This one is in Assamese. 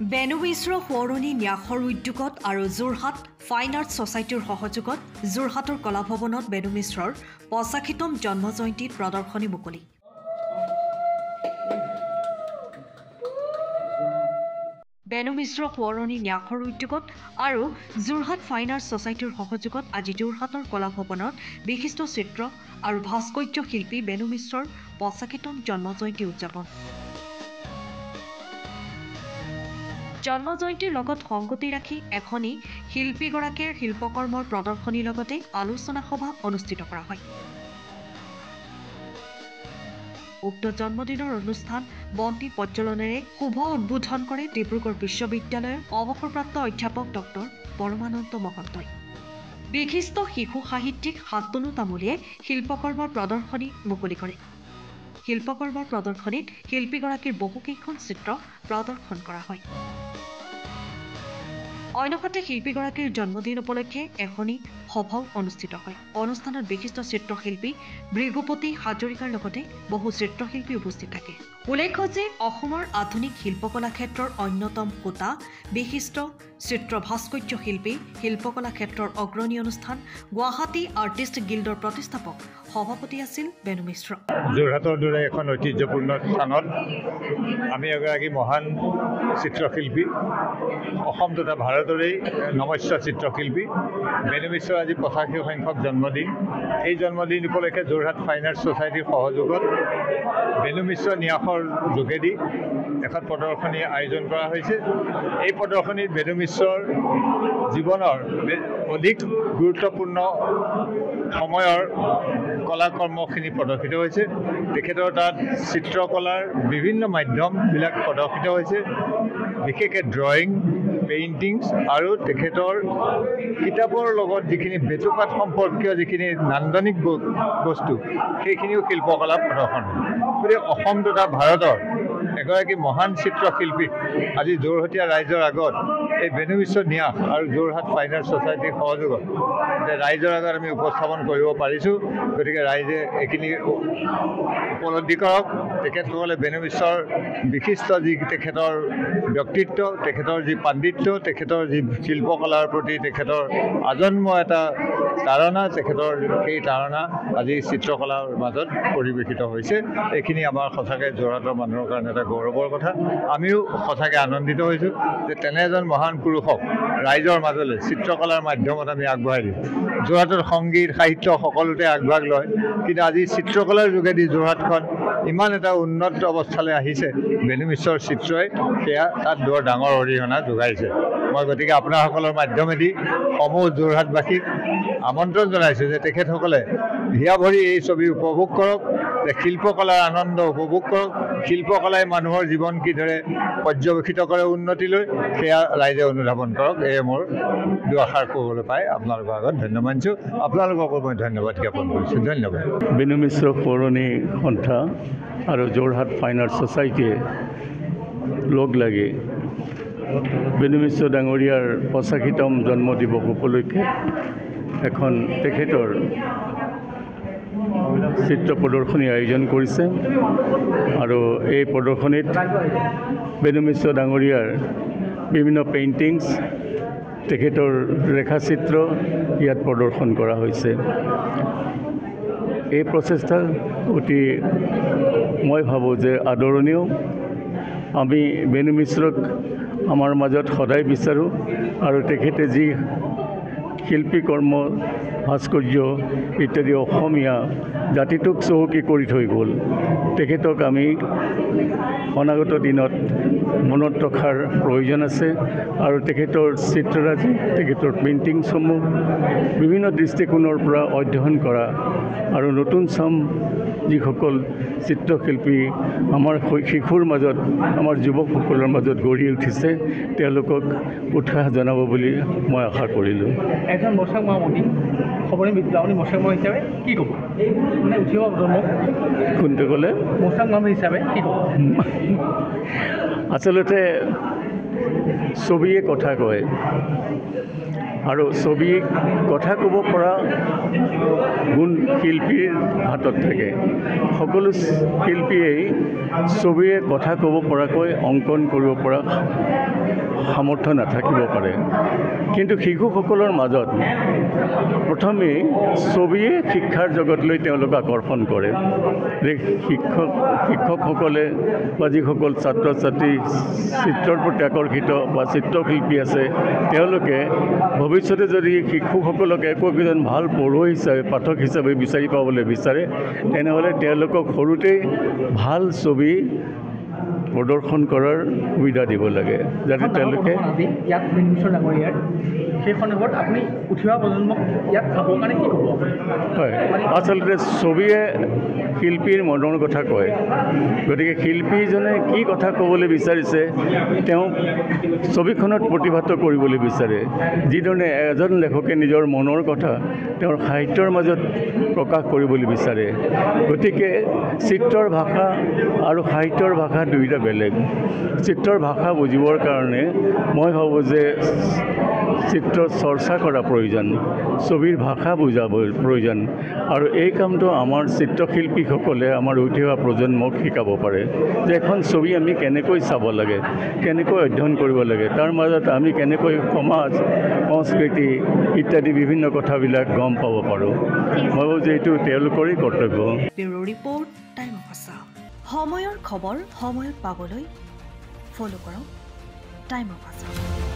বেনু মিশ্ৰ সোঁৱৰণী ন্যাসৰ উদ্যোগত আৰু যোৰহাট ফাইন আৰ্ট ছ'চাইটিৰ সহযোগত যোৰহাটৰ কলাভৱনত বেনু মিশ্ৰৰ ৮৫তম জন্ম জয়ন্তীত প্ৰদৰ্শনী মুকলি। বেনু মিশ্ৰ সোঁৱৰণী ন্যাসৰ উদ্যোগত আৰু যোৰহাট ফাইন আৰ্ট ছ'চাইটিৰ সহযোগত আজি যোৰহাটৰ কলাভৱনত বিশিষ্ট চিত্ৰ আৰু ভাস্কৰ্য শিল্পী বেনু মিশ্ৰৰ ৮৫তম জন্ম জয়ন্তী উদযাপন। জন্ম জয়ন্তীৰ লগত সংগতি ৰাখি এখনি শিল্পীগৰাকীৰ শিল্পকৰ্মৰ প্ৰদৰ্শনীৰ লগতে আলোচনা সভা অনুষ্ঠিত কৰা হয়। উক্ত জন্মদিনৰ অনুষ্ঠান বন্তি প্ৰজ্বলনেৰে শুভ উদ্বোধন কৰে ডিব্ৰুগড় বিশ্ববিদ্যালয়ৰ অৱসৰপ্ৰাপ্ত অধ্যাপক ডক্টৰ পৰমানন্দ মহন্তই। বিশিষ্ট শিশু সাহিত্যিক শান্তনু তামুলীয়ে শিল্পকৰ্মৰ প্ৰদৰ্শনী মুকলি কৰে। শিল্পকৰ্মৰ প্ৰদৰ্শনীত শিল্পীগৰাকীৰ বহুকেইখন চিত্ৰ প্ৰদৰ্শন কৰা হয়। অন্যহাতে শিল্পীগৰাকীৰ জন্মদিন উপলক্ষে এখনি সভাও অনুষ্ঠিত হয়। অনুষ্ঠানত বিশিষ্ট চিত্ৰশিল্পী ভৃগুপতি হাজৰিকাৰ লগতে বহু চিত্ৰশিল্পী উপস্থিত থাকে। উল্লেখ্য যে অসমৰ আধুনিক শিল্পকলা ক্ষেত্ৰৰ অন্যতম হোতা বিশিষ্ট চিত্ৰ ভাস্কৰ্য শিল্পী শিল্পকলা ক্ষেত্ৰৰ অগ্ৰণী অনুষ্ঠান গুৱাহাটী আৰ্টিষ্ট গিল্ডৰ প্ৰতিষ্ঠাপক সভাপতি আছিল বেনু মিশ্ৰ। যোৰহাটৰ দৰে এখন ঐতিহ্যপূৰ্ণ স্থানত আমি এগৰাকী মহান চিত্ৰশিল্পী অসম তথা ভাৰতৰেই নমস্য চিত্ৰশিল্পী বেনু মিশ্ৰৰ আজি ৮৫ সংখ্যক জন্মদিন। এই জন্মদিন উপলক্ষে যোৰহাট ফাইন আৰ্ট ছ'চাইটিৰ সহযোগত বেনু মিশ্ৰ ন্যাসৰ যোগেদি এখন প্ৰদৰ্শনী আয়োজন কৰা হৈছে। এই প্ৰদৰ্শনীত বেনু মিশ্ৰৰ জীৱনৰ অধিক গুৰুত্বপূৰ্ণ সময়ৰ কলাকৰ্মখিনি প্ৰদৰ্শিত হৈছে। তেখেতৰ তাত চিত্ৰকলাৰ বিভিন্ন মাধ্যমবিলাক প্ৰদৰ্শিত হৈছে, বিশেষকৈ ড্ৰয়িং, পেইণ্টিংছ আৰু তেখেতৰ কিতাপৰ লগত যিখিনি বেটুপাত সম্পৰ্কীয় যিখিনি নান্দনিক বস্তু সেইখিনিও শিল্পকলা প্ৰদৰ্শন। গতিকে অসম তথা ভাৰতৰ এগৰাকী মহান চিত্ৰশিল্পীক আজি যোৰহাটীয়া ৰাইজৰ আগত এই বেনু মিশ্ৰ ন্যাস আৰু যোৰহাট ফাইন আৰ্ট ছ'চাইটিৰ সহযোগত ৰাইজৰ আগত আমি উপস্থাপন কৰিব পাৰিছোঁ। গতিকে ৰাইজে এইখিনি উপলব্ধি কৰক। তেখেতসকলে বেনু মিশ্ৰৰ বিশিষ্ট যি তেখেতৰ ব্যক্তিত্ব, তেখেতৰ যি পাণ্ডিত্য, তেখেতৰ যি শিল্পকলাৰ প্ৰতি তেখেতৰ আজন্ম এটা তাৰণা, তেখেতৰ সেই তাৰণা আজি চিত্ৰকলাৰ মাজত পৰিৱেশিত হৈছে। এইখিনি আমাৰ সঁচাকৈ যোৰহাটৰ মানুহৰ কাৰণে এটা গৌৰৱৰ কথা। আমিও সঁচাকৈ আনন্দিত হৈছোঁ যে তেনে এজন মহান পুৰুষক ৰাইজৰ মাজলৈ চিত্ৰকলাৰ মাধ্যমত আমি আগবঢ়াই দিওঁ। যোৰহাটৰ সংগীত সাহিত্য সকলোতে আগভাগ লয়, কিন্তু আজি চিত্ৰকলাৰ যোগেদি যোৰহাটখন ইমান এটা উন্নত অৱস্থালৈ আহিছে। বেনু মিশ্ৰৰ চিত্ৰই সেয়া তাত বৰ ডাঙৰ অৰিহণা যোগাইছে। মই গতিকে আপোনাসকলৰ মাধ্যমেদি সমূহ যোৰহাটবাসীক আমন্ত্ৰণ জনাইছোঁ যে তেখেতসকলে হিয়া ভৰি এই ছবি উপভোগ কৰক, যে শিল্পকলাৰ আনন্দ উপভোগ কৰক। শিল্পকলাই মানুহৰ জীৱন কিদৰে পৰ্যবেক্ষিত কৰে উন্নতিলৈ, সেয়া ৰাইজে অনুধাৱন কৰক। এয়ে মোৰ দুআষাৰ ক'বলৈ পাই আপোনালোকৰ আগত ধন্যবাদ দিছোঁ। আপোনালোককো মই ধন্যবাদ জ্ঞাপন কৰিছোঁ। ধন্যবাদ। বেনু মিশ্ৰ সোঁৱৰণী সন্থা আৰু যোৰহাট ফাইন আৰ্ট ছ'চাইটিয়ে লগ লাগি বেনু মিশ্ৰ ডাঙৰীয়াৰ ৮৫তম জন্ম দিৱস উপলক্ষে এখন তেখেতৰ চিত্ৰ প্ৰদৰ্শনী আয়োজন কৰিছে। আৰু এই প্ৰদৰ্শনীত বেনু মিশ্ৰ ডাঙৰীয়াৰ বিভিন্ন পেইণ্টিংছ, তেখেতৰ ৰেখাচিত্ৰ ইয়াত প্ৰদৰ্শন কৰা হৈছে। এই প্ৰচেষ্টা অতি মই ভাবোঁ যে আদৰণীয়। আমি বেনু মিশ্ৰক আমাৰ মাজত সদায় বিচাৰোঁ আৰু তেখেতে যি শিল্পী কৰ্ম, ভাস্কৰ্য ইত্যাদি অসমীয়া জাতিটোক চহকী কৰি থৈ গ'ল। তেখেতক আমি অনাগত দিনত মনত ৰখাৰ প্ৰয়োজন আছে আৰু তেখেতৰ চিত্ৰৰাজি, তেখেতৰ পেইণ্টিংছসমূহ বিভিন্ন দৃষ্টিকোণৰ পৰা অধ্যয়ন কৰা আৰু নতুন চাম যিসকল চিত্ৰশিল্পী আমাৰ শিশুৰ মাজত, আমাৰ যুৱকসকলৰ মাজত গঢ়ি উঠিছে, তেওঁলোকক উৎসাহ জনাব বুলি মই আশা কৰিলোঁ। এজন মছাক মামুনি খবৰে মিত্ৰ, আপুনি মছাক মাম হিচাপে কি ক'ব? মানে উঠিব জন্মক কোনটো ক'লে? মছাক মাম হিচাপে কি ক'ব? আচলতে ছবিয়ে কথা কয় আৰু ছবি কথা ক'ব পৰা গুণ শিল্পীৰ হাতত থাকে। সকলো শিল্পীয়েই ছবিয়ে কথা ক'ব পৰাকৈ অংকন কৰিব পৰা সামৰ্থ্য নাথাকিব পাৰে কিন্তু শিশুসকলৰ মাজত প্ৰথমে ছবিয়ে শিক্ষাৰ জগতলৈ তেওঁলোক আকৰ্ষণ কৰে যে শিক্ষকসকলে বা যিসকল ছাত্ৰ ছাত্ৰী চিত্ৰৰ প্ৰতি আকৰ্ষিত বা চিত্ৰশিল্পী আছে তেওঁলোকে ভৱিষ্যতে যদি শিশুসকলক একোজন ভাল পঢ়ুৱৈ হিচাপে পাঠক হিচাপে বিচাৰি পাবলৈ বিচাৰে তেনেহ'লে তেওঁলোকক সৰুতেই ভাল ছবি প্ৰদৰ্শন কৰাৰ সুবিধা দিব লাগে যাতে তেওঁলোকে ইয়াত বেনুমিশ্ৰ ডাঙৰীয়াৰ সেই সন্দৰ্ভত আপুনি উঠি অহা প্ৰজন্মক ইয়াত চাবৰ কাৰণে কি ক'ব হয় আচলতে ছবিয়ে শিল্পীৰ মনৰ কথা কয় গতিকে শিল্পীজনে কি কথা ক'বলৈ বিচাৰিছে তেওঁ ছবিখনত প্ৰতিভাত কৰিবলৈ বিচাৰে যিধৰণে এজন লেখকে নিজৰ মনৰ কথা তেওঁৰ সাহিত্যৰ মাজত প্ৰকাশ কৰিবলৈ বিচাৰে গতিকে চিত্ৰৰ ভাষা আৰু সাহিত্যৰ ভাষা দুয়োটা বেলেগ চিত্ৰৰ ভাষা বুজিবৰ কাৰণে মই ভাবোঁ যে চিত্ৰ চৰ্চা কৰা প্ৰয়োজন ছবিৰ ভাষা বুজাব প্ৰয়োজন আৰু এই কামটো আমাৰ চিত্ৰশিল্পীসকলে আমাৰ উঠি অহা প্ৰজন্মক শিকাব পাৰে যে এখন ছবি আমি কেনেকৈ চাব লাগে কেনেকৈ অধ্যয়ন কৰিব লাগে তাৰ মাজত আমি কেনেকৈ সমাজ সংস্কৃতি ইত্যাদি বিভিন্ন কথাবিলাক গম পাব পাৰোঁ মই ভাবোঁ যে এইটো তেওঁলোকৰেই কৰ্তব্য ব্যুৰ' ৰিপৰ্ট টাইম অফ আছা সময়ৰ খবৰ সময়ত পাবলৈ ফ'ল' কৰক টাইম অফ আছা